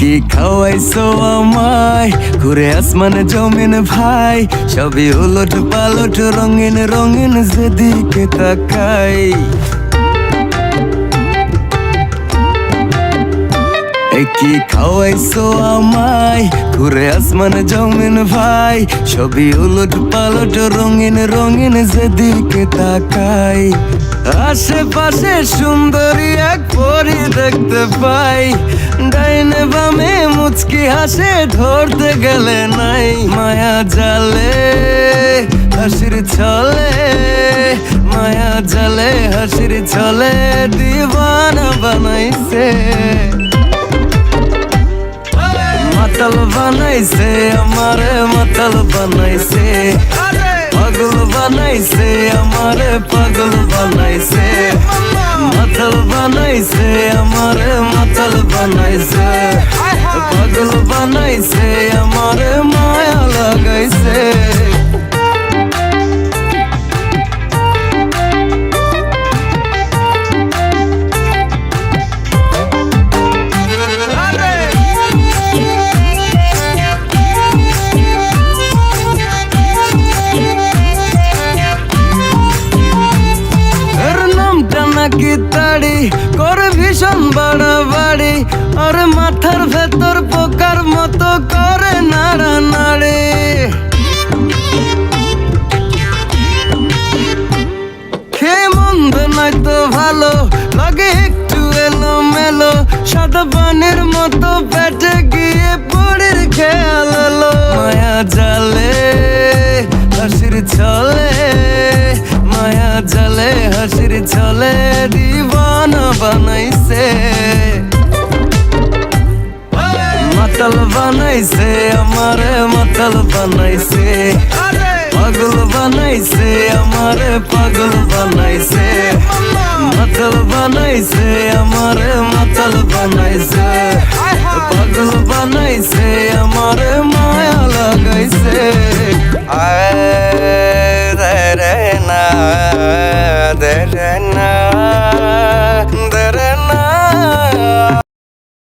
কি খাওয়াইছো আমায় ঘুরে আসমান জমিন ভাই, সবই উলট পালট রঙিন রঙিন যেদিকে তাকাই। কি খাওয়াইছো আমায় ঘুরে আসমান জমিন ভাই, সবই উলট পালট রঙিন রঙিন যেদিকে তাকাই। আশেপাশে সুন্দরী এক পরী দেখতে পাই, ডাইনে বামে মুচকি হাসে ধরতে গেলে নাই। মায়া জালে হাসির ছলে, মায়া জালে হাসির ছলে দিওয়ানা বানাইছে। মাতাল বানাইছে আমারে মাতাল বানাইছে, পাগল বানাইছে আমারে পাগল বানাইছে। মাতাল বানাইছে আমারে মাতাল বানাইছে, পাগল বানাইছে আমারে মায়া লাগাইছে। নাকি তাড়ি করে ভীষণ বাড়াবাড়ি, আর মাথার ভেতর পোকার মতো করে নাড়ানাড়ি। খেয়ে মন্দ নয়তো ভালো লাগে একটু এলো মেলো, সাদা পানির মতো পেটে গিয়ে পড়ির খেয়াল এলো। মায়া জালে হাসির ছলে, মায়া জালে হাসির ছলে দিওয়ানা বানাইছে। মাতাল বানাইছে আমারে মাতাল বানাইছে, পাগল বানাইছে আমারে পাগল বানাইছে। মাতাল বানাইছে আমারে মাতাল বানাইছে, পাগল বানাইছে আমারে মায়া লাগাইছে।